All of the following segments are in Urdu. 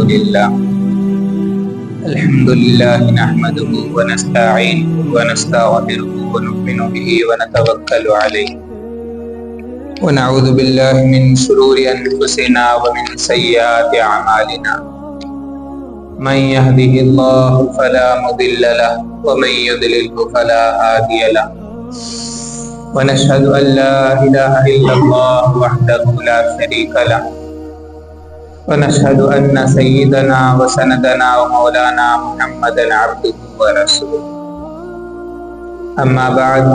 الحمد لله نحمده ونستعينه ونستغفره ونؤمن به ونتوكل عليه ونعوذ بالله من شرور أنفسنا ومن سيئات أعمالنا من يهده الله فلا مضل له ومن يضلله فلا هادي له ونشهد أن لا إله إلا الله وحده لا شريك له ونشهد أن سيدنا وسندنا ومولانا محمدا عبده ورسوله أما بعد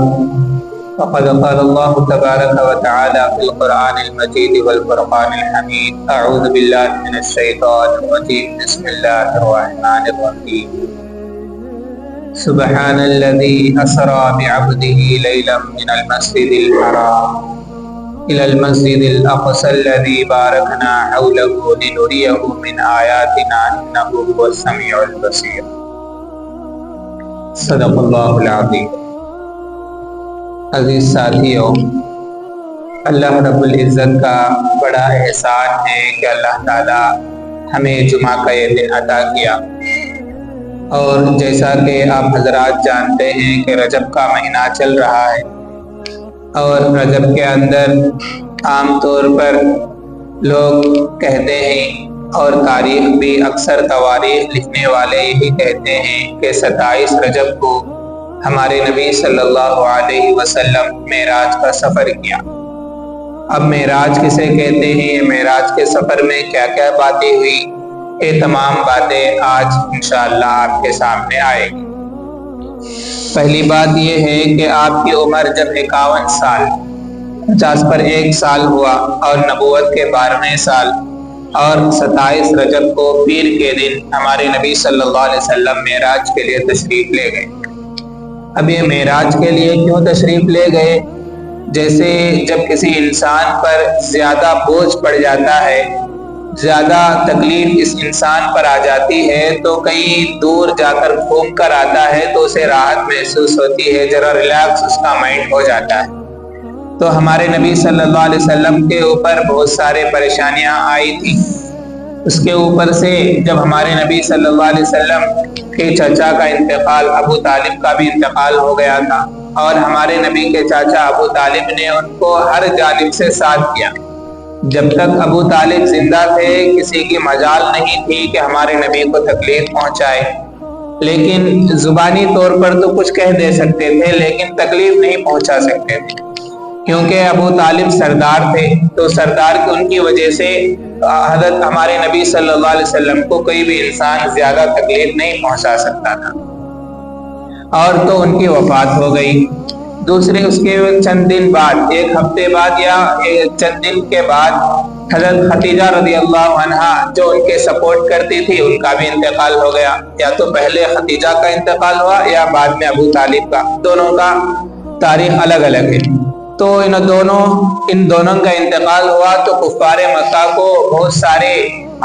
فقد قال الله تبارك وتعالى في القرآن المجيد والفرقان الحميد أعوذ بالله من الشيطان الرجيم بسم الله الرحمن الرحيم سبحان الذي أسرى بعبده ليلا من المسجد الحرام إلى المسجد الأقصى الذي باركنا حوله لنريه من آياتنا إنه هو السميع البصير صدق اللہ العظیم۔ عزیز ساتھیو، اللہ رب العزت کا بڑا احسان ہے کہ اللہ تعالی ہمیں جمعہ کا یہ دن عطا کیا، اور جیسا کہ آپ حضرات جانتے ہیں کہ رجب کا مہینہ چل رہا ہے، اور رجب کے اندر عام طور پر لوگ کہتے ہیں اور تاریخ بھی اکثر تواریخ لکھنے والے یہی کہتے ہیں کہ 27 رجب کو ہمارے نبی صلی اللہ علیہ وسلم معراج کا سفر کیا۔ اب معراج کسے کہتے ہیں، معراج کے سفر میں کیا کیا باتیں ہوئی، یہ تمام باتیں آج انشاءاللہ آپ کے سامنے آئے گی۔ پہلی بات یہ ہے کہ آپ کی عمر جب 51 سال 50 پر 1 سال ہوا اور نبوت کے 12ویں سال اور 27 رجب کو پیر کے دن ہمارے نبی صلی اللہ علیہ وسلم معراج کے لیے تشریف لے گئے۔ اب یہ معراج کے لیے کیوں تشریف لے گئے؟ جیسے جب کسی انسان پر زیادہ بوجھ پڑ جاتا ہے، زیادہ تکلیف اس انسان پر آ جاتی ہے، تو کہیں دور جا کر گھوم کر آتا ہے تو اسے راحت محسوس ہوتی ہے، ذرا ریلیکس اس کا مائنڈ ہو جاتا ہے۔ تو ہمارے نبی صلی اللہ علیہ وسلم کے اوپر بہت سارے پریشانیاں آئی تھی۔ اس کے اوپر سے جب ہمارے نبی صلی اللہ علیہ وسلم کے چچا کا انتقال، ابو طالب کا بھی انتقال ہو گیا تھا، اور ہمارے نبی کے چاچا ابو طالب نے ان کو ہر جانب سے ساتھ کیا۔ جب تک ابو طالب زندہ تھے کسی کی مجال نہیں تھی کہ ہمارے نبی کو تکلیف پہنچائے، لیکن زبانی طور پر تو کچھ کہہ دے سکتے تھے لیکن تکلیف نہیں پہنچا سکتے تھے، کیونکہ ابو طالب سردار تھے، تو سردار کی ان کی وجہ سے حضرت ہمارے نبی صلی اللہ علیہ وسلم کو کوئی بھی انسان زیادہ تکلیف نہیں پہنچا سکتا تھا، اور تو ان کی وفات ہو گئی۔ دوسرے اس کے چند دن بعد، 1 ہفتے بعد یا چند دن کے بعد، حضرت خدیجہ رضی اللہ عنہا جو ان کے سپورٹ کرتی تھی ان کا بھی انتقال ہو گیا۔ یا تو پہلے خدیجہ کا انتقال ہوا یا بعد میں ابو طالب کا، دونوں کا تاریخ الگ الگ ہے۔ تو ان دونوں کا انتقال ہوا تو کفار مکہ کو بہت سارے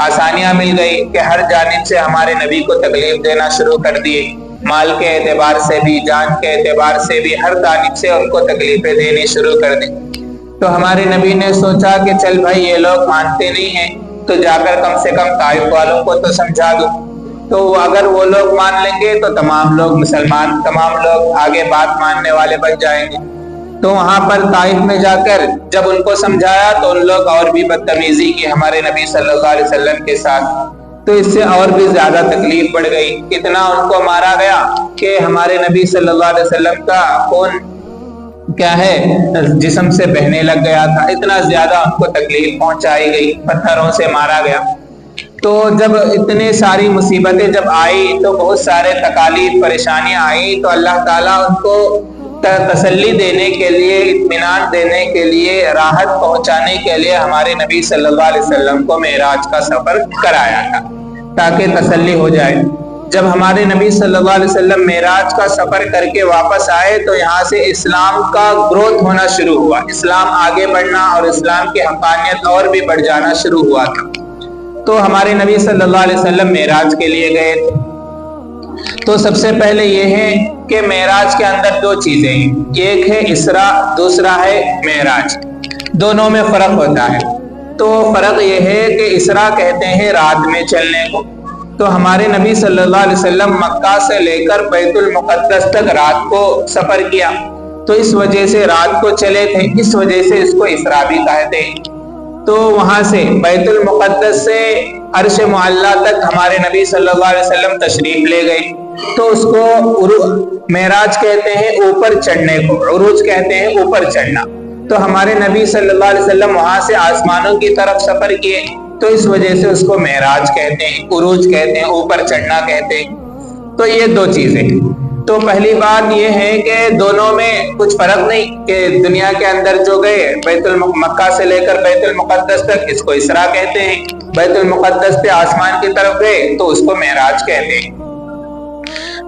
آسانیاں مل گئی کہ ہر جانب سے ہمارے نبی کو تکلیف دینا شروع کر دیے، مال کے اعتبار سے بھی، جان کے اعتبار سے بھی، ہر جانب سے ان کو تکلیفیں دینی شروع کر دی۔ تو ہمارے نبی نے سوچا کہ چل بھائی یہ لوگ مانتے نہیں ہیں تو جا کر کم سے کم طائف والوں کو تو سمجھا دوں، تو اگر وہ لوگ مان لیں گے تو تمام لوگ مسلمان، تمام لوگ آگے بات ماننے والے بن جائیں گے۔ تو وہاں پر طائف میں جا کر جب ان کو سمجھایا تو ان لوگ اور بھی بدتمیزی کی ہمارے نبی صلی اللہ علیہ وسلم کے ساتھ، تو اس سے اور بھی زیادہ تکلیف بڑھ گئی۔ اتنا ان کو مارا گیا کہ ہمارے نبی صلی اللہ علیہ وسلم کا خون کیا ہے جسم سے بہنے لگ گیا تھا، اتنا زیادہ ان کو تکلیف پہنچائی گئی، پتھروں سے مارا گیا۔ تو جب اتنے ساری مصیبتیں جب آئی تو بہت سارے تکالیف پریشانیاں آئی، تو اللہ تعالیٰ ان کو تسلی دینے کے لیے، اطمینان دینے کے لیے، راحت پہنچانے کے لیے ہمارے نبی صلی اللہ علیہ وسلم کو معراج کا سفر کرایا تھا تاکہ تسلی ہو جائے۔ جب ہمارے نبی صلی اللہ علیہ وسلم معراج کا سفر کر کے واپس آئے تو یہاں سے اسلام کا گروتھ ہونا شروع ہوا، اسلام آگے بڑھنا اور اسلام کی حقانیت اور بھی بڑھ جانا شروع ہوا تھا۔ تو ہمارے نبی صلی اللہ علیہ وسلم معراج کے لیے گئے تھے۔ تو سب سے پہلے یہ ہے کہ معراج کے اندر 2 چیزیں ہیں، ایک ہے اسراء، دوسرا ہے معراج۔ دونوں میں فرق ہوتا ہے۔ تو فرق یہ ہے کہ اسرا کہتے ہیں رات میں چلنے کو، تو ہمارے نبی صلی اللہ علیہ وسلم مکہ سے لے کر بیت المقدس تک رات کو سفر کیا، تو اس وجہ سے رات کو چلے تھے، اس وجہ سے اس کو اسرا بھی کہتے ہیں۔ تو وہاں سے بیت المقدس سے عرش معلیٰ تک ہمارے نبی صلی اللہ علیہ وسلم تشریف لے گئے، تو اس کو معراج کہتے ہیں اوپر چڑھنے کو، عروج کہتے ہیں اوپر چڑھنا۔ تو ہمارے نبی صلی اللہ علیہ وسلم وہاں سے آسمانوں کی طرف سفر کیے، تو اس وجہ سے اس کو معراج کہتے ہیں، عروج کہتے ہیں، اوپر چڑھنا کہتے ہیں۔ تو یہ دو چیزیں۔ تو پہلی بات یہ ہے کہ دونوں میں کچھ فرق نہیں، کہ دنیا کے اندر جو گئے مکہ سے لے کر بیت المقدس تک اس کو اسرا کہتے ہیں، بیت المقدس سے آسمان کی طرف گئے تو اس کو معراج کہتے ہیں۔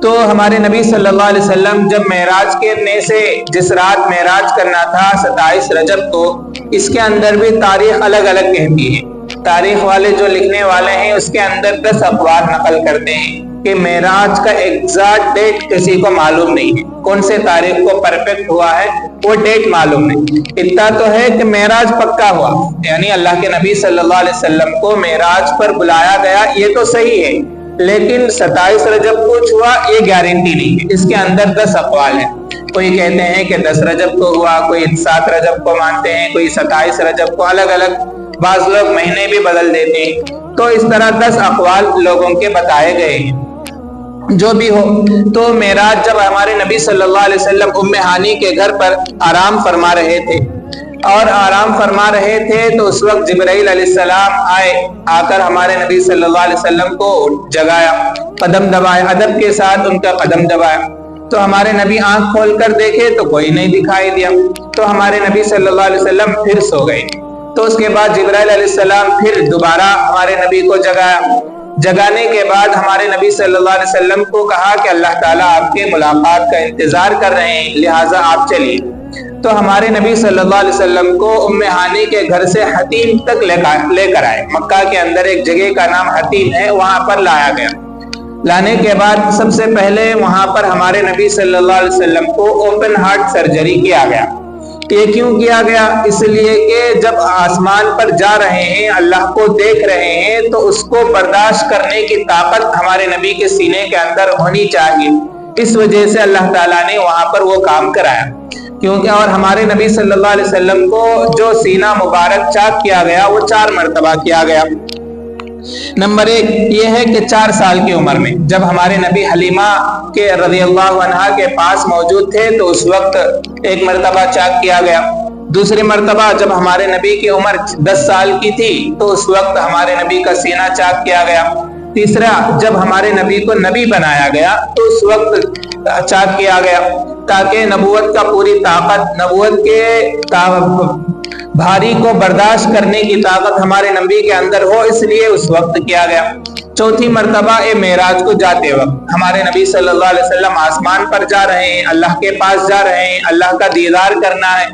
تو ہمارے نبی صلی اللہ علیہ وسلم جب معراج کرنے سے جس رات معراج کرنا تھا 27 رجب کو، اس کے اندر بھی تاریخ الگ الگ کہتی ہے۔ تاریخ والے جو لکھنے والے ہیں اس کے اندر 10 اقوال نقل کرتے ہیں کہ معراج کا ایگزیکٹ ڈیٹ کسی کو معلوم نہیں ہے، کون سے تاریخ کو پرفیکٹ ہوا ہے وہ ڈیٹ معلوم نہیں۔ اتنا تو ہے کہ معراج پکا ہوا، یعنی اللہ کے نبی صلی اللہ علیہ وسلم کو معراج پر بلایا گیا، یہ تو صحیح ہے، لیکن 27 رجب کو ہوا یہ گارنٹی نہیں ہے، اس کے اندر 10 اقوال ہیں۔ کوئی کہتے ہیں کہ 10 رجب کو ہوا، کوئی 7 رجب کو مانتے ہیں، کوئی 27 رجب کو، الگ الگ، بعض لوگ مہینے بھی بدل دیتے ہیں۔ تو اس طرح 10 اقوال لوگوں کے بتائے گئے ہیں۔ جو بھی ہو، تو معراج جب ہمارے نبی صلی اللہ علیہ وسلم ام ہانی کے گھر پر آرام فرما رہے تھے، اور آرام فرما رہے تھے تو اس وقت جبرائیل علیہ السلام آئے، آ کر ہمارے نبی صلی اللہ علیہ وسلم کو جگایا، قدم دبایا، ادب کے ساتھ ان کا قدم دبایا۔ تو ہمارے نبی آنکھ کھول کر دیکھے تو کوئی نہیں دکھائی دیا، تو ہمارے نبی صلی اللہ علیہ وسلم پھر سو گئے۔ تو اس کے بعد جبرائیل علیہ السلام پھر دوبارہ ہمارے نبی کو جگایا۔ جگانے کے بعد ہمارے نبی صلی اللہ علیہ وسلم کو کہا کہ اللہ تعالیٰ آپ کے ملاقات کا انتظار کر رہے ہیں، لہٰذا آپ چلیے۔ تو ہمارے نبی صلی اللہ علیہ وسلم کو ام ہانی کے گھر سے حتیم تک لے کر آئے، مکہ کے اندر ایک جگہ کا نام حتیم ہے، وہاں پر لایا گیا۔ لانے کے بعد سب سے پہلے وہاں پر ہمارے نبی صلی اللہ علیہ وسلم کو اوپن ہارٹ سرجری کیا گیا۔ یہ کیوں کیا گیا؟ اس لیے کہ جب آسمان پر جا رہے ہیں، اللہ کو دیکھ رہے ہیں، تو اس کو برداشت کرنے کی طاقت ہمارے نبی کے سینے کے اندر ہونی چاہیے، اس وجہ سے اللہ تعالیٰ نے وہاں پر وہ کام کرایا۔ کیونکہ اور ہمارے نبی صلی اللہ علیہ وسلم کو جو سینہ مبارک چاک کیا گیا وہ 4 مرتبہ کیا گیا۔ نمبر 1 یہ ہے کہ 4 سال کی عمر میں جب ہمارے نبی حلیمہ کے رضی اللہ عنہا کے پاس موجود تھے تو اس وقت 1 مرتبہ چاک کیا گیا۔ دوسری مرتبہ جب ہمارے نبی کی عمر 10 سال کی تھی تو اس وقت ہمارے نبی کا سینہ چاک کیا گیا۔ تیسرا جب ہمارے نبی کو نبی بنایا گیا تو اس وقت چاک کیا گیا، تاکہ نبوت کا پوری طاقت، نبوت کے بھاری کو برداشت کرنے کی طاقت ہمارے نبی کے اندر ہو، اس لیے اس وقت کیا گیا۔ چوتھی مرتبہ معراج کو جاتے وقت ہمارے نبی صلی اللہ علیہ وسلم آسمان پر جا رہے ہیں، اللہ کے پاس جا رہے ہیں، اللہ کا دیدار کرنا ہے،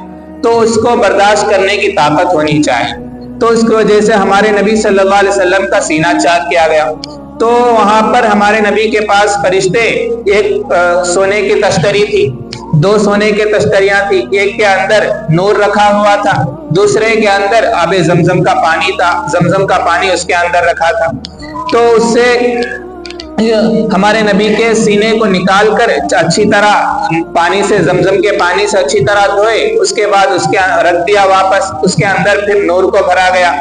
تو اس کو برداشت کرنے کی طاقت ہونی چاہیے، تو اس کی وجہ سے ہمارے نبی صلی اللہ علیہ وسلم کا سینہ چاک کیا گیا۔ تو وہاں پر ہمارے نبی کے پاس فرشتے، ایک سونے کی تشتری تھی، 2 سونے کے تشتریاں تھی، ایک کے اندر نور رکھا ہوا تھا، دوسرے کے اندر آب زمزم کا پانی تھا، زمزم کا پانی اس کے اندر رکھا تھا۔ تو اس سے ہمارے نبی کے سینے کو نکال کر اچھی طرح پانی سے، زمزم کے پانی سے اچھی طرح دھوئے، اس کے بعد اس کے رکھ دیا واپس، اس کے اندر پھر نور کو بھرا گیا،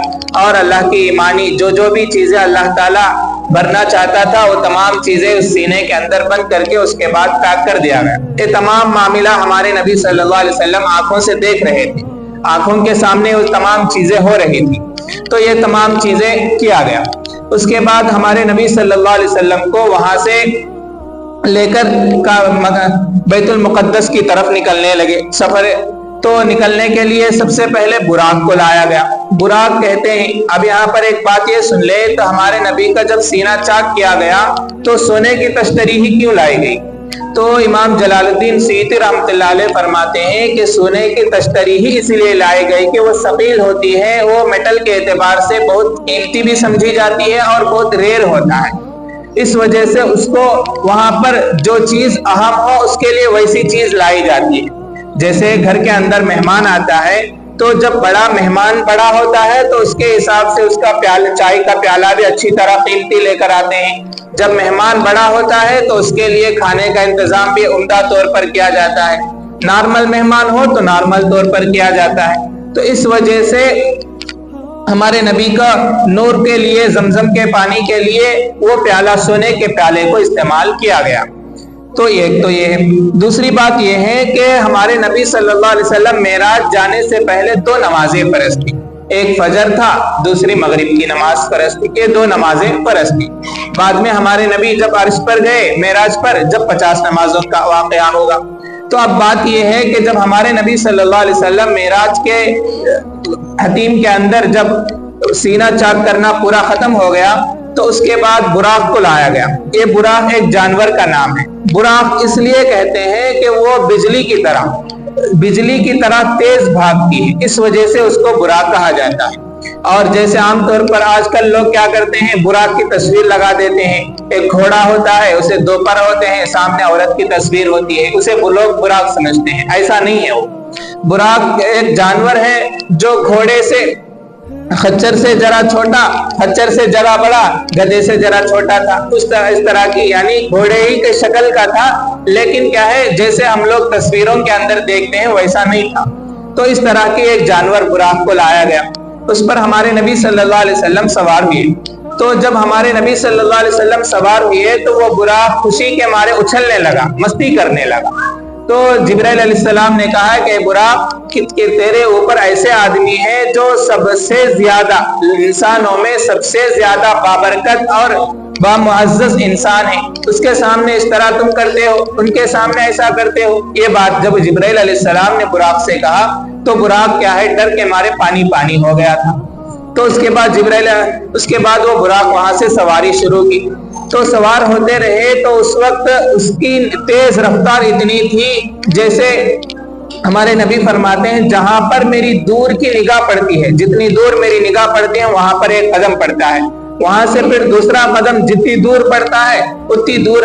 اور اللہ کی ایمانی جو بھی چیزیں اللہ تعالیٰ بھرنا چاہتا تھا وہ تمام چیزیں اس سینے کے اندر بند کر کے اس کے بعد پیک کر دیا گیا۔ یہ تمام معاملہ ہمارے نبی صلی اللہ علیہ وسلم آنکھوں سے دیکھ رہے تھے، آنکھوں کے سامنے وہ تمام چیزیں ہو رہی تھی، تو یہ تمام چیزیں کیا گیا۔ اس کے بعد ہمارے نبی صلی اللہ علیہ وسلم کو وہاں سے لے کر بیت المقدس کی طرف نکلنے لگے سفر۔ تو نکلنے کے لیے سب سے پہلے براق کو لایا گیا۔ براق کہتے ہیں، اب یہاں پر ایک بات یہ سن لے، تو ہمارے نبی کا جب سینہ چاک کیا گیا تو سونے کی تشتری ہی کیوں لائی گئی؟ تو امام جلال الدین سیوطی رحمۃ اللہ علیہ فرماتے ہیں کہ سونے کی تشتری ہی اس لیے لائی گئی کہ وہ ثقیل ہوتی ہے، وہ میٹل کے اعتبار سے بہت قیمتی بھی سمجھی جاتی ہے اور بہت ریئر ہوتا ہے، اس وجہ سے اس کو وہاں پر جو چیز اہم ہو اس کے لیے ویسی چیز لائی جاتی ہے۔ جیسے گھر کے اندر مہمان آتا ہے تو جب بڑا مہمان بڑا ہوتا ہے تو اس کے حساب سے اس کا چائے کا پیالہ بھی اچھی طرح قیمتی لے کر آتے ہیں. جب مہمان بڑا ہوتا ہے تو اس کے لیے کھانے کا انتظام بھی عمدہ طور پر کیا جاتا ہے. نارمل مہمان ہو تو نارمل طور پر کیا جاتا ہے. تو اس وجہ سے ہمارے نبی کا نور کے لیے، زمزم کے پانی کے لیے وہ پیالہ سونے کے پیالے کو استعمال کیا گیا. تو یہ ہے. دوسری بات یہ ہے کہ ہمارے نبی صلی اللہ علیہ وسلم معراج جانے سے پہلے 2 نمازیں فرض کی. ایک فجر تھا، دوسری مغرب کی نماز فرض تھی. یہ 2 نمازیں فرض تھی. بعد میں ہمارے نبی جب عرش پر گئے معراج پر، جب 50 نمازوں کا واقعہ ہوگا. تو اب بات یہ ہے کہ جب ہمارے نبی صلی اللہ علیہ وسلم معراج کے حتیم کے اندر جب سینہ چاک کرنا پورا ختم ہو گیا تو اس کے بعد براق کو لایا گیا. یہ براق ایک جانور کا نام ہے. براق اس لیے کہتے ہیں کہ وہ بجلی کی طرح تیز بھاگتی ہے، اس وجہ سے اس کو براق کہا جاتا ہے. اور جیسے عام طور پر آج کل لوگ کیا کرتے ہیں، براق کی تصویر لگا دیتے ہیں. ایک گھوڑا ہوتا ہے، اسے 2 پر ہوتے ہیں، سامنے عورت کی تصویر ہوتی ہے، اسے وہ لوگ براق سمجھتے ہیں. ایسا نہیں ہے. وہ براق ایک جانور ہے جو گھوڑے سے، خچر سے ذرا چھوٹا، خچر سے ذرا بڑا، گدھے سے ذرا چھوٹا تھا. اس طرح کی، یعنی گھوڑے ہی کے شکل کا تھا، لیکن کیا ہے جیسے ہم لوگ تصویروں کے اندر دیکھتے ہیں ویسا نہیں تھا. تو اس طرح کی ایک جانور براق کو لایا گیا. اس پر ہمارے نبی صلی اللہ علیہ وسلم سوار ہوئے. تو جب ہمارے نبی صلی اللہ علیہ وسلم سوار ہوئے تو وہ براق خوشی کے مارے اچھلنے لگا، مستی کرنے لگا. تو جبرائیل علیہ السلام نے کہا کہ براق کہ تیرے اوپر ایسے آدمی ہے جو سب سے زیادہ انسانوں میں سب سے زیادہ بابرکت اور بامعزز انسان ہے. اس کے سامنے اس طرح تم کرتے ہو، ان کے سامنے ایسا کرتے ہو. یہ بات جب جبرائیل علیہ السلام نے براق سے کہا تو براق کیا ہے، ڈر کے مارے پانی پانی ہو گیا تھا. تو اس کے بعد وہ براق وہاں سے سواری شروع کی. تو سوار ہوتے رہے تو اس وقت اس کی تیز رفتار اتنی تھی، جیسے ہمارے نبی فرماتے ہیں جہاں پر میری دور کی نگاہ پڑتی ہے، جتنی دور میری نگاہ پڑتی ہے وہاں پر ایک قدم پڑتا ہے، وہاں سے پھر دوسرا قدم جتنی دور پڑتا ہے اتنی دور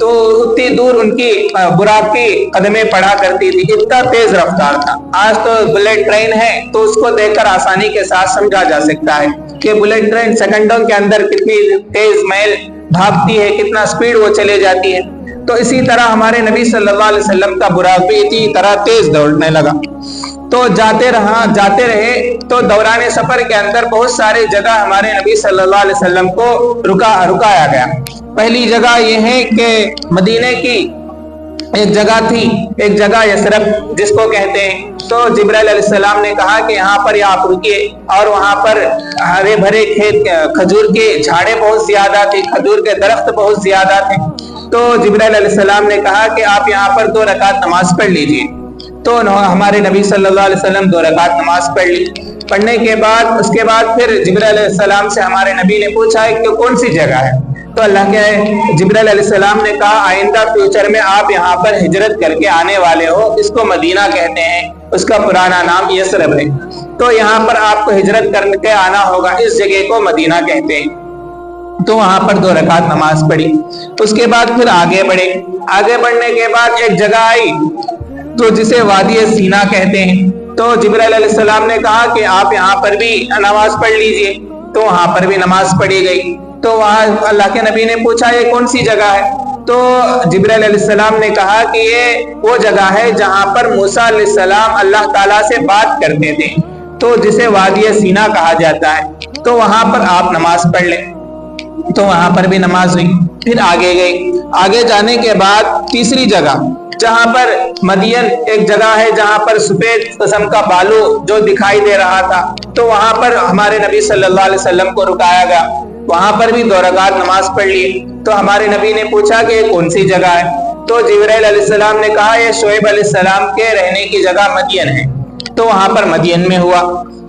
اتنی دور ان کی براق کی قدمیں پڑا کرتی تھی. اتنا تیز رفتار تھا. آج تو بلیٹ ٹرین ہے تو اس کو دیکھ کر آسانی کے ساتھ سمجھا جا سکتا ہے کہ بلیٹ ٹرین سیکنڈوں کے اندر کتنی تیز میل بھاگتی ہے، کتنا سپیڈ وہ چلے جاتی ہے. تو اسی طرح ہمارے نبی صلی اللہ علیہ وسلم کا براق بھی اسی طرح تیز دوڑنے لگا. تو جاتے رہے تو دوران سفر کے اندر بہت سارے جگہ ہمارے نبی صلی اللہ علیہ وسلم کو رکایا گیا. پہلی جگہ یہ ہے کہ مدینے کی ایک جگہ تھی، ایک جگہ یثرب جس کو کہتے ہیں. تو جبرائیل علیہ السلام نے کہا کہ یہاں پر آپ رکیے. اور وہاں پر ہرے بھرے کھیت، کھجور کے جھاڑے بہت زیادہ تھے، کھجور کے درخت بہت زیادہ تھے. تو جبرائیل علیہ السلام نے کہا کہ آپ یہاں پر 2 رکعت نماز پڑھ لیجیے. تو ہمارے نبی صلی اللہ علیہ وسلم 2 رکعت نماز پڑھ لی. پڑھنے کے بعد اس کے بعد پھر جبرائیل علیہ السلام سے ہمارے نبی نے پوچھا کہ کون سی جگہ ہے. تو اللہ کے جبرائیل علیہ السلام نے کہا آئندہ فیوچر میں آپ یہاں پر ہجرت کر کے آنے والے ہو، اس کو مدینہ کہتے ہیں، اس کا پرانا نام یثرب ہے. تو یہاں پر آپ کو ہجرت کر کے آنا ہوگا، اس جگہ کو مدینہ کہتے ہیں. تو وہاں پر 2 رکعت نماز پڑھی. اس کے بعد پھر آگے بڑھے. آگے بڑھنے کے بعد ایک جگہ آئی تو جسے وادی سینا کہتے ہیں. تو جبرائیل علیہ السلام نے کہا کہ آپ یہاں پر بھی نماز پڑھ لیجئے. تو وہاں پر بھی نماز پڑھی گئی. تو وہاں اللہ کے نبی نے پوچھا یہ کون سی جگہ ہے. تو جبرائیل علیہ السلام نے کہا کہ یہ وہ جگہ ہے جہاں پر موسیٰ علیہ السلام اللہ تعالیٰ سے بات کرتے تھے، تو جسے وادی سینا کہا جاتا ہے. تو وہاں پر آپ نماز پڑھ لیں. تو وہاں پر بھی نماز ہوئی. پھر آگے گئی. آگے جانے کے بعد تیسری جگہ جہاں پر مدین ایک جگہ ہے جہاں پر سفید قسم کا بالو جو دکھائی دے رہا تھا. تو وہاں پر ہمارے نبی صلی اللہ علیہ وسلم کو رکایا گیا. وہاں پر بھی 2 رکعت نماز پڑھ لی. تو ہمارے نبی نے پوچھا کہ یہ کون سی جگہ ہے. تو جبرائیل علیہ السلام نے کہا یہ شعیب علیہ السلام کے رہنے کی جگہ مدین ہے. تو وہاں پر مدین میں ہوا.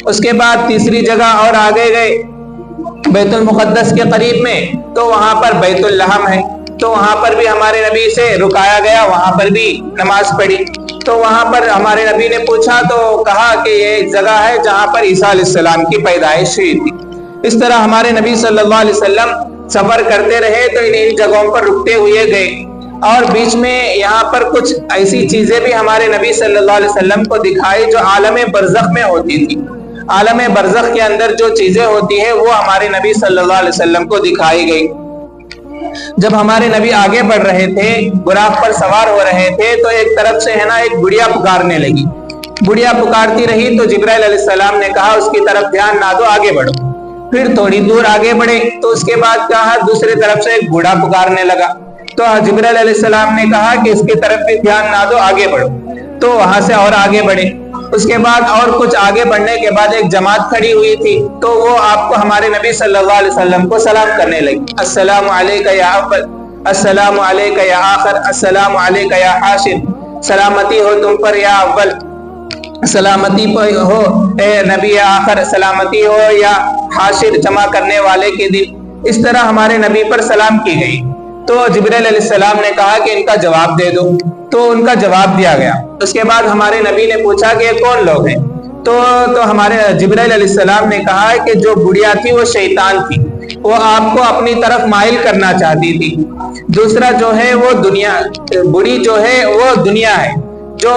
اس کے بعد تیسری جگہ اور آگے گئے بیت المقدس کے قریب میں. تو وہاں پر بیت اللحم ہے. تو وہاں پر بھی ہمارے نبی سے رکایا گیا، وہاں پر بھی نماز پڑھی. تو وہاں پر ہمارے نبی نے پوچھا تو کہا کہ یہ ایک جگہ ہے جہاں پر عیسیٰ علیہ السلام کی پیدائش ہوئی تھی. اس طرح ہمارے نبی صلی اللہ علیہ وسلم سفر کرتے رہے تو ان جگہوں پر رکتے ہوئے گئے. اور بیچ میں یہاں پر کچھ ایسی چیزیں بھی ہمارے نبی صلی اللہ علیہ وسلم کو دکھائی جو عالم برزخ میں ہوتی تھی. عالم برزخ کے اندر جو چیزیں ہوتی ہیں وہ ہمارے نبی صلی اللہ علیہ وسلم کو دکھائی گئی. جب ہمارے نبی آگے بڑھ رہے تھے، براق پر سوار ہو رہے تھے، تو ایک طرف سے ایک بڑھیا پکارنے لگی. بڑھیا پکارتی رہی تو جبرائیل علیہ السلام نے کہا اس کی طرف دھیان نہ دو، آگے بڑھو. پھر تھوڑی دور آگے بڑھے تو اس کے بعد کہا دوسری طرف سے ایک بوڑھا پکارنے لگا. تو جبرائیل علیہ السلام نے کہا کہ اس کی طرف بھی دھیان نہ دو، آگے بڑھو. تو وہاں سے اور آگے بڑھے. اس کے بعد اور کچھ آگے بڑھنے کے بعد ایک جماعت کھڑی ہوئی تھی، تو وہ آپ کو ہمارے نبی صلی اللہ علیہ وسلم کو سلام کرنے لگی. السلام علیکہ یا اول، السلام علیکہ یا آخر، السلام علیکہ یا حاشر. سلامتی ہو تم پر یا اول، سلامتی ہو اے نبی آخر، سلامتی ہو یا حاشر جمع کرنے والے کے دن. اس طرح ہمارے نبی پر سلام کی گئی. تو جبرائیل علیہ السلام نے کہا کہ ان کا جواب دے دو. تو ان کا جواب دیا گیا. اس کے بعد ہمارے نبی نے پوچھا کہ یہ کون لوگ ہیں؟ تو ہمارے جبرائیل علیہ السلام نے کہا کہ جو بڑھیا تھی وہ شیطان تھی، وہ آپ کو اپنی طرف مائل کرنا چاہتی تھی. دوسرا جو ہے وہ دنیا، بڑی جو ہے وہ دنیا ہے. جو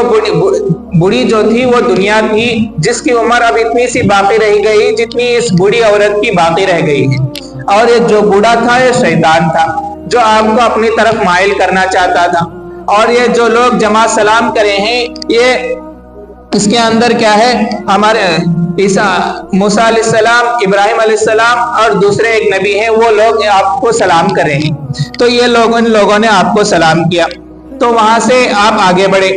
بڑی جو تھی وہ دنیا تھی، جس کی عمر اب اتنی سی باقی رہ گئی جتنی اس بڑی عورت کی باقی رہ گئی ہے. اور یہ جو بوڑھا تھا یہ شیطان تھا جو آپ کو اپنی طرف مائل کرنا چاہتا تھا. اور یہ جو لوگ جمع سلام کرے ہیں، یہ اس کے اندر کیا ہے، ہمارے عیسیٰ، موسیٰ علیہ السلام، ابراہیم علیہ السلام اور دوسرے ایک نبی ہیں، وہ لوگ آپ کو سلام کرے ہیں. تو یہ ان لوگوں نے آپ کو سلام کیا. تو وہاں سے آپ آگے بڑھے.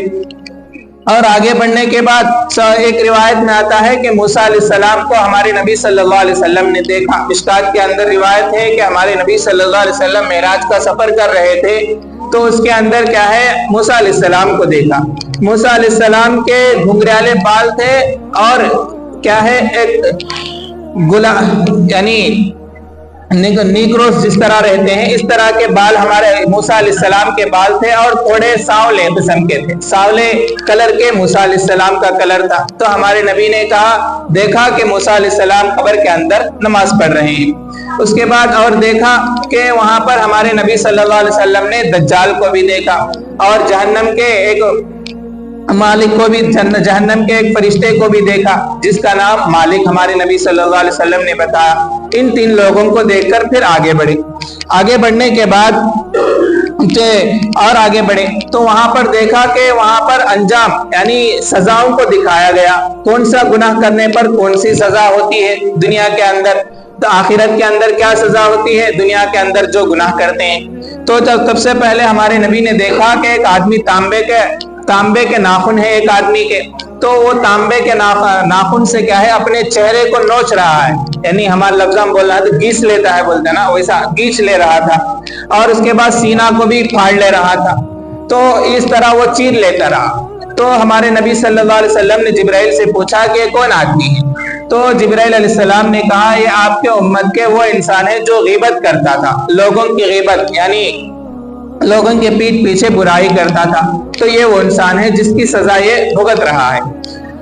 اور آگے بڑھنے کے بعد ایک روایت میں آتا ہے کہ موسیٰ علیہ السلام کو ہمارے نبی صلی اللہ علیہ وسلم نے دیکھا. مشکات کے اندر روایت ہے کہ ہمارے نبی صلی اللہ علیہ وسلم معراج کا سفر کر رہے تھے، تو اس کے اندر کیا ہے، موسیٰ علیہ السلام کو دیکھا. موسیٰ علیہ السلام کے گھنگریالے بال تھے اور کیا ہے، ایک گلا یعنی نیگروس جس طرح رہتے ہیں اس طرح کے بال ہمارے موسیٰ علیہ السلام کے بال تھے، اور تھوڑے سانولے قسم کے تھے، سانولے کلر کے موسیٰ علیہ السلام کا کلر تھا. تو ہمارے نبی نے کہا، دیکھا کہ موسیٰ علیہ السلام قبر کے اندر نماز پڑھ رہے ہیں. اس کے بعد اور دیکھا کہ وہاں پر ہمارے نبی صلی اللہ علیہ وسلم نے دجال کو بھی دیکھا، اور جہنم کے ایک مالک کو بھی، جہنم کے ایک فرشتے کو بھی دیکھا جس کا نام مالک ہمارے نبی صلی اللہ علیہ وسلم نے بتایا. ان تین لوگوں کو دیکھ کر پھر آگے بڑھے. آگے بڑھنے کے بعد اور آگے بڑھے تو وہاں پر دیکھا کہ وہاں پر انجام یعنی سزاؤں کو دکھایا گیا. کون سا گناہ کرنے پر کون سی سزا ہوتی ہے دنیا کے اندر، تو آخرت کے اندر کیا سزا ہوتی ہے دنیا کے اندر جو گناہ کرتے ہیں. تو سب سے پہلے ہمارے نبی نے دیکھا کہ ایک آدمی تانبے کے ناخن ہے ایک آدمی کے، تو وہ تانبے کے ناخن سے کیا ہے، اپنے چہرے کو نوچ رہا ہے، یعنی ہمارا لفظ ہم بول رہا ہے تو گیچ لیتا ہے بولتے ہیں نا، ویسا گیچ لے رہا تھا. اور اس کے بعد سینہ کو بھی پھاڑ لے رہا تھا. تو اس طرح وہ چیر لیتا رہا. تو ہمارے نبی صلی اللہ علیہ وسلم نے جبرائیل سے پوچھا کہ کون آدمی ہے؟ تو جبرائیل علیہ السلام نے کہا، یہ آپ کے امت کے وہ انسان ہے جو غیبت کرتا تھا، لوگوں کی غیبت یعنی لوگوں کے پیٹھ پیچھے برائی کرتا تھا. تو یہ وہ انسان ہے جس کی سزا یہ بھگت رہا ہے.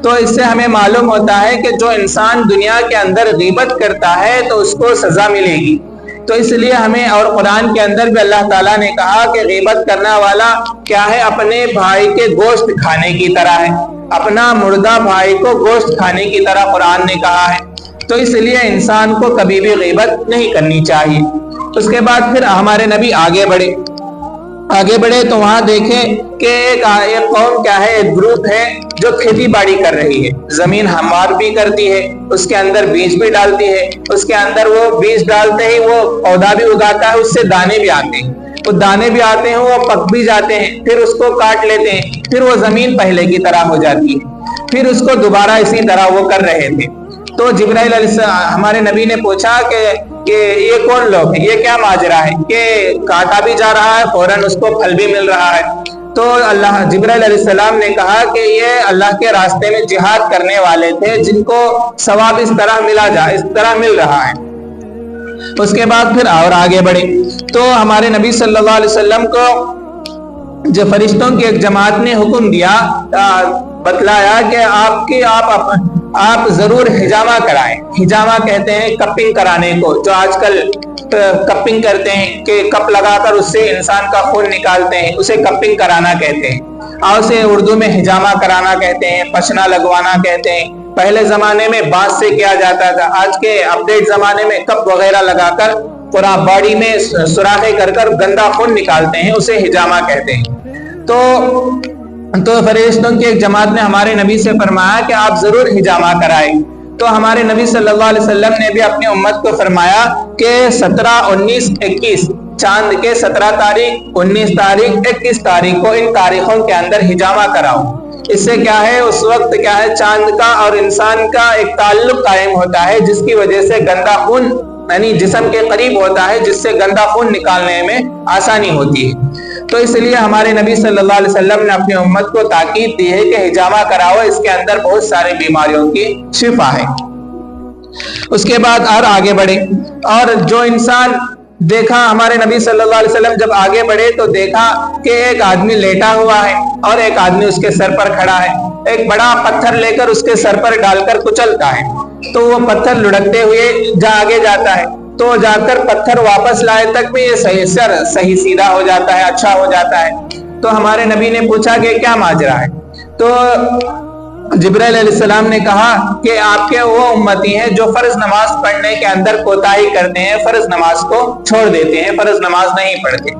تو اس سے ہمیں معلوم ہوتا ہے کہ جو انسان دنیا کے اندر غیبت کرتا ہے تو اس کو سزا ملے گی. تو اس لیے ہمیں، اور قرآن کے اندر بھی اللہ تعالیٰ نے کہا کہ غیبت کرنے والا کیا ہے، اپنے بھائی کے گوشت کھانے کی طرح ہے، اپنا مردہ بھائی کو گوشت کھانے کی طرح قرآن نے کہا ہے. تو اس لیے انسان کو کبھی بھی غیبت نہیں کرنی چاہیے. اس کے بعد پھر ہمارے نبی آگے بڑھے تو وہاں دیکھیں کہ ایک قوم کیا ہے، ایک گروپ ہے جو کھیتی باڑی کر رہی ہے، زمین ہموار بھی کرتی ہے، اس کے اندر بیج بھی ڈالتی ہے، اس کے اندر وہ بیج ڈالتے ہی وہ پودا بھی اگاتا ہے، اس سے دانے بھی آتے ہیں، وہ دانے بھی آتے ہیں، وہ پک بھی جاتے ہیں، پھر اس کو کاٹ لیتے ہیں، پھر وہ زمین پہلے کی طرح ہو جاتی ہے، پھر اس کو دوبارہ اسی طرح وہ کر رہے تھے. تو جبرائیل علیہ السلام ہمارے نبی نے پوچھا کہ یہ کون لوگ ہیں، یہ کیا ماجرا ہے کہ کاٹا بھی جا رہا ہے، فوراً اس کو پھل بھی مل رہا ہے. تو جبرائیل علیہ السلام نے کہا کہ یہ اللہ کے راستے میں جہاد کرنے والے تھے جن کو ثواب اس طرح مل رہا ہے. اس کے بعد پھر اور آگے بڑھے تو ہمارے نبی صلی اللہ علیہ وسلم کو جو فرشتوں کی ایک جماعت نے حکم دیا، بتلایا کہ آپ ضرور حجامہ کرائیں. حجامہ کہتے ہیں کپنگ کرانے کو, جو آج کل کپنگ کرتے ہیں کہ کپ لگا کر اس سے انسان کا خون نکالتے ہیں, اسے کپنگ کرانا کہتے ہیں. اور اسے اردو میں حجامہ کرانا کہتے ہیں, پشنا لگوانا کہتے ہیں. پہلے زمانے میں بانس سے کیا جاتا تھا, آج کے اپڈیٹ زمانے میں کپ وغیرہ لگا کر پورا باڈی میں سوراخیں کر کر گندا خون نکالتے ہیں, اسے حجامہ کہتے ہیں. تو فرشتوں کی ایک جماعت نے ہمارے نبی سے فرمایا کہ آپ ضرور حجامہ کرائیں. تو ہمارے نبی صلی اللہ علیہ وسلم نے بھی اپنی امت کو فرمایا کہ 17, 19, 21 چاند کے 17 تاریخ, 19 تاریخ, 21 تاریخ کو ان تاریخوں کے اندر حجامہ کراؤ. اس سے کیا ہے, اس وقت کیا ہے, چاند کا اور انسان کا ایک تعلق قائم ہوتا ہے, جس کی وجہ سے گندا خون یعنی جسم کے قریب ہوتا ہے, جس سے گندا خون نکالنے میں آسانی ہوتی ہے. تو اس لیے ہمارے نبی صلی اللہ علیہ وسلم نے اپنی امت کو تاکید دی ہے کہ حجامہ کراؤ, اس کے اندر بہت سارے بیماریوں کی شفا ہے. اس کے بعد اور آگے بڑھے, اور جو انسان دیکھا ہمارے نبی صلی اللہ علیہ وسلم جب آگے بڑھے تو دیکھا کہ ایک آدمی لیٹا ہوا ہے اور ایک آدمی اس کے سر پر کھڑا ہے. ایک بڑا پتھر لے کر اس کے سر پر ڈال کر کچلتا ہے, تو وہ پتھر لڑکتے ہوئے آگے جاتا ہے, تو جا کر پتھر واپس لائے تک بھی یہ صحیح سیدھا ہو جاتا ہے, اچھا ہو جاتا ہے. تو ہمارے نبی نے پوچھا کہ کیا ماجرا ہے. تو جبرائیل علیہ السلام نے کہا کہ آپ کے وہ امتی ہیں جو فرض نماز پڑھنے کے اندر کوتاہی کرتے ہیں, فرض نماز کو چھوڑ دیتے ہیں, فرض نماز نہیں پڑھتے.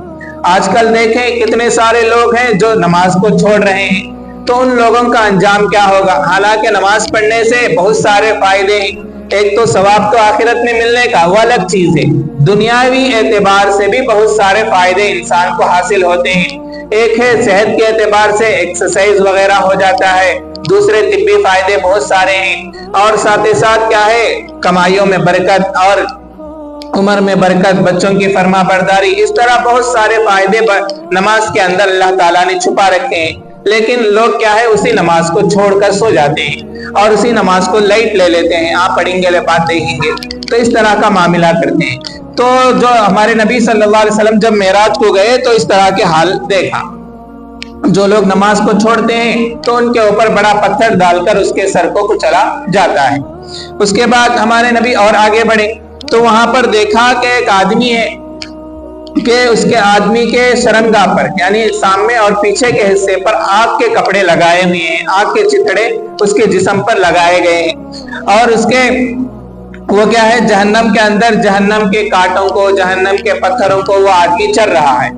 آج کل دیکھیں کتنے سارے لوگ ہیں جو نماز کو چھوڑ رہے ہیں, تو ان لوگوں کا انجام کیا ہوگا. حالانکہ نماز پڑھنے سے بہت سارے فائدے ہیں. ایک تو ثواب تو آخرت میں ملنے کا, وہ الگ چیز ہے. دنیاوی اعتبار سے بھی بہت سارے فائدے انسان کو حاصل ہوتے ہیں. ایک ہے صحت کے اعتبار سے ایکسرسائز وغیرہ ہو جاتا ہے, دوسرے طبی فائدے بہت سارے ہیں, اور ساتھ ہی ساتھ کیا ہے, کمائیوں میں برکت اور عمر میں برکت, بچوں کی فرما برداری, اس طرح بہت سارے فائدے نماز کے اندر اللہ تعالیٰ نے چھپا رکھے ہیں. لیکن لوگ کیا ہے, اسی نماز کو چھوڑ کر سو جاتے ہیں اور اسی نماز کو لائٹ لے لیتے ہیں, آپ پڑھیں گے بات دیکھیں گے, تو اس طرح کا معاملہ کرتے ہیں. تو جو ہمارے نبی صلی اللہ علیہ وسلم جب معراج کو گئے تو اس طرح کے حال دیکھا. جو لوگ نماز کو چھوڑتے ہیں تو ان کے اوپر بڑا پتھر ڈال کر اس کے سر کو کچلا جاتا ہے. اس کے بعد ہمارے نبی اور آگے بڑھے تو وہاں پر دیکھا کہ ایک آدمی ہے کہ اس کے آدمی کے شرمگاہ پر یعنی سامنے اور پیچھے کے حصے پر آگ کے کپڑے لگائے ہوئے ہیں, آگ کے چتڑے اس کے جسم پر لگائے گئے ہیں, اور اس کے وہ کیا ہے, جہنم کے اندر جہنم کے کانٹوں کو, جہنم کے پتھروں کو وہ آدمی چر رہا ہے.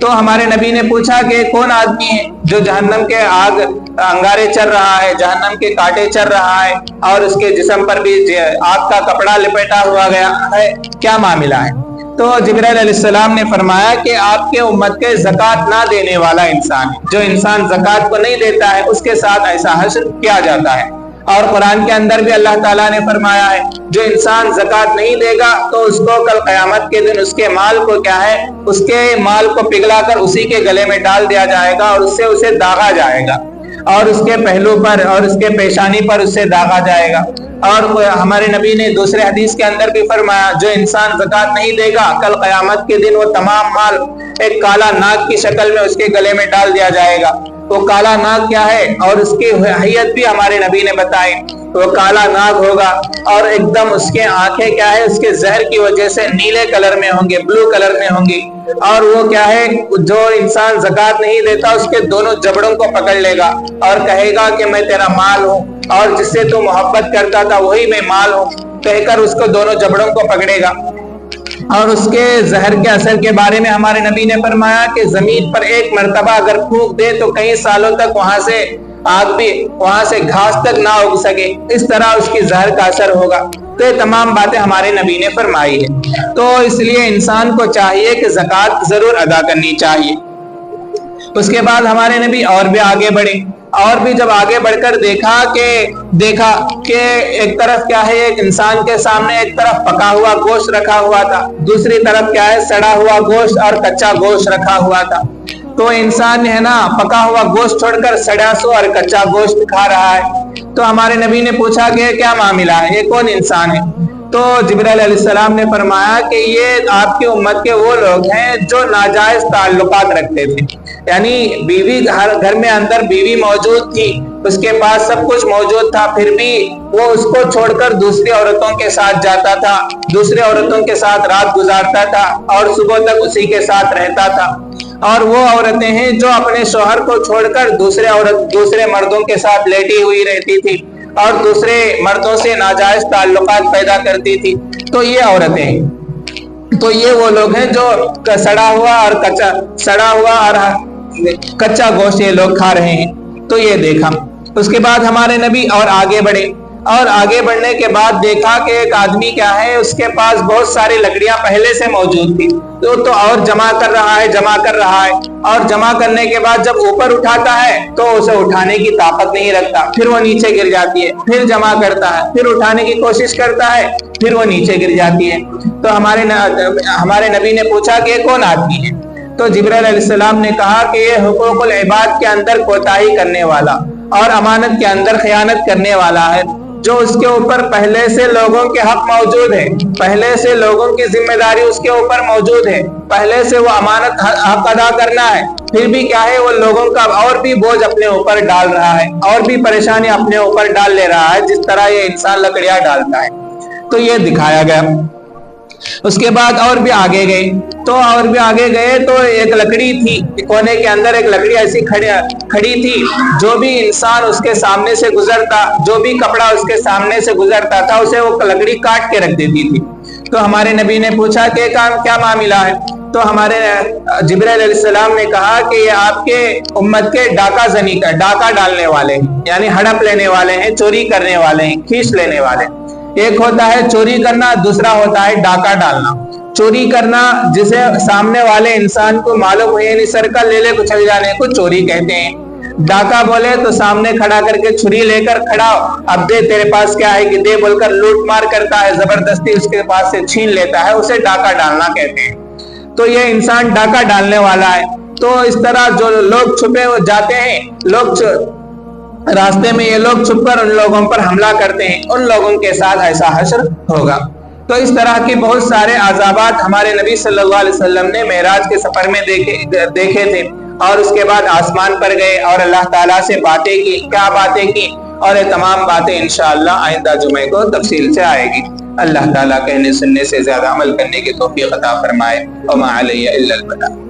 تو ہمارے نبی نے پوچھا کہ کون آدمی ہے جو جہنم کے آگ انگارے چر رہا ہے, جہنم کے کانٹے چر رہا ہے, اور اس کے جسم پر بھی آگ کا کپڑا لپیٹا ہوا گیا ہے, کیا معاملہ ہے. تو جبرائیل علیہ السلام نے فرمایا کہ آپ کے امت کے زکوٰۃ نہ دینے والا انسان ہے. جو انسان زکوٰۃ کو نہیں دیتا ہے اس کے ساتھ ایسا حشر کیا جاتا ہے. اور قرآن کے اندر بھی اللہ تعالیٰ نے فرمایا ہے جو انسان زکوٰۃ نہیں دے گا تو اس کو کل قیامت کے دن اس کے مال کو کیا ہے, اس کے مال کو پگھلا کر اسی کے گلے میں ڈال دیا جائے گا اور اس سے اسے داغا جائے گا, اور اس کے پہلو پر اور اس کے پیشانی پر اس سے داغا جائے گا. اور ہمارے نبی نے دوسرے حدیث کے اندر بھی فرمایا جو انسان زکوٰۃ نہیں دے گا کل قیامت کے دن وہ تمام مال ایک کالا ناگ کی شکل میں اس کے گلے میں ڈال دیا جائے گا. وہ کالا ناگ کیا ہے اور اس کی حیت بھی ہمارے نبی نے بتائی. وہ کالا ناگ ہوگا اور ایک دم اس کے آنکھیں کیا ہے اس کے زہر کی وجہ سے نیلے کلر میں ہوں گے, بلو کلر میں ہوں گی, اور وہ کیا ہے جو انسان زکوٰۃ نہیں دیتا اس کے دونوں جبڑوں کو پکڑ لے گا اور کہے گا کہ میں تیرا مال ہوں, اور جس سے تو محبت کرتا تھا وہی میں مال ہوں, کہہ کر اس کو دونوں جبڑوں کو پکڑے گا. اور اس کے زہر کے اثر کے بارے میں ہمارے نبی نے فرمایا کہ زمین پر ایک مرتبہ اگر پھونک دے تو کئی سالوں تک وہاں سے آگ بھی, وہاں سے گھاس تک نہ اگ سکے, اس طرح اس کی زہر کا اثر ہوگا. تو یہ تمام باتیں ہمارے نبی نے فرمائی ہے. تو اس لیے انسان کو چاہیے کہ زکوٰۃ ضرور ادا کرنی چاہیے. اس کے بعد ہمارے نبی اور بھی آگے بڑھے, اور بھی جب آگے بڑھ کر دیکھا کہ ایک طرف کیا ہے ایک انسان کے سامنے ایک طرف پکا ہوا گوشت رکھا ہوا تھا, دوسری طرف کیا ہے سڑا ہوا گوشت اور کچا گوشت رکھا ہوا تھا. تو انسان ہے نا پکا ہوا گوشت چھوڑ کر سڑا سو اور کچا گوشت کھا رہا ہے. تو ہمارے نبی نے پوچھا کہ کیا معاملہ ہے, یہ کون انسان ہے. تو جبرائیل علیہ السلام نے فرمایا کہ یہ آپ کی امت کے وہ لوگ ہیں جو ناجائز تعلقات رکھتے تھے، یعنی بیوی گھر میں اندر بیوی موجود تھی، اس کے پاس سب کچھ موجود تھا، پھر بھی وہ اس کو چھوڑ کر دوسری عورتوں کے ساتھ جاتا تھا، دوسری عورتوں کے ساتھ رات گزارتا تھا اور صبح تک اسی کے ساتھ رہتا تھا۔ اور وہ عورتیں ہیں جو اپنے شوہر کو چھوڑ کر دوسرے مردوں کے ساتھ لیٹی ہوئی رہتی تھی اور دوسرے مردوں سے ناجائز تعلقات پیدا کرتی تھی۔ تو یہ عورتیں ہیں، تو یہ وہ لوگ ہیں جو سڑا ہوا اور کچا گوشت یہ لوگ کھا رہے ہیں۔ تو یہ دیکھا، اس کے بعد ہمارے نبی اور آگے بڑھے، اور آگے بڑھنے کے بعد دیکھا کہ ایک آدمی کیا ہے، اس کے پاس بہت ساری لکڑیاں پہلے سے موجود تھی، تو اور جمع کر رہا ہے اور جمع کرنے کے بعد جب اوپر اٹھاتا ہے تو اسے اٹھانے کی طاقت نہیں رکھتا، پھر وہ نیچے گر جاتی ہے، پھر جمع کرتا ہے، پھر اٹھانے کی کوشش کرتا ہے، پھر وہ نیچے گر جاتی ہے۔ تو ہمارے نبی نے پوچھا کہ یہ کون آدمی ہے؟ تو جبرائیل علیہ السلام نے کہا کہ یہ حقوق العباد کے اندر کوتاہی کرنے والا اور امانت کے اندر خیانت کرنے والا ہے، جو اس کے اوپر پہلے سے لوگوں کے حق موجود ہے، پہلے سے لوگوں کی ذمہ داری اس کے اوپر موجود ہے، پہلے سے وہ امانت حق ادا کرنا ہے، پھر بھی کیا ہے وہ لوگوں کا اور بھی بوجھ اپنے اوپر ڈال رہا ہے اور بھی پریشانی اپنے اوپر ڈال لے رہا ہے، جس طرح یہ انسان لکڑیاں ڈالتا ہے۔ تو یہ دکھایا گیا۔ اس کے بعد اور بھی آگے گئے تو ایک لکڑی تھی، کونے کے اندر ایک لکڑی ایسی کھڑی تھی، جو بھی انسان اس کے سامنے سے گزرتا، جو بھی کپڑا اس کے سامنے سے گزرتا تھا، اسے وہ لکڑی کاٹ کے رکھ دیتی تھی۔ تو ہمارے نبی نے پوچھا کہ کیا معاملہ ہے؟ تو ہمارے جبرائیل علیہ السلام نے کہا کہ یہ آپ کے امت کے ڈاکہ ڈالنے والے ہیں، یعنی ہڑپ لینے والے ہیں، چوری کرنے والے ہیں، کھینچ لینے والے ہیں۔ ایک ہوتا ہے چوری کرنا، دوسرا ہوتا ہے ڈاکہ ڈالنا۔ چوری کرنا جسے سامنے والے انسان کو معلوم ہے، یعنی سرکل لے لے کو چل جانے کو چوری کہتے ہیں۔ ڈاکہ بولے تو سامنے کھڑا کر کے چھری لے کر کھڑا، اب دے تیرے پاس کیا ہے کہ دے بول کر لوٹ مار کرتا ہے، زبردستی اس کے پاس سے چھین لیتا ہے، اسے ڈاکہ ڈالنا کہتے ہیں۔ تو یہ انسان ڈاکہ ڈالنے والا ہے۔ تو اس طرح جو لوگ چھپے جاتے ہیں، راستے میں یہ لوگ چھپ کر ان لوگوں پر حملہ کرتے ہیں، ان لوگوں کے ساتھ ایسا حشر ہوگا۔ تو اس طرح کی بہت سارے عذابات ہمارے نبی صلی اللہ علیہ وسلم نے معراج کے سفر میں دیکھے تھے، اور اس کے بعد آسمان پر گئے اور اللہ تعالیٰ سے باتیں کی، کیا باتیں کی، اور یہ تمام باتیں انشاءاللہ آئندہ جمعے کو تفصیل سے آئے گی۔ اللہ تعالیٰ کہنے سننے سے زیادہ عمل کرنے کی توفیق عطا فرمائے۔ وما علی الا البلاغ۔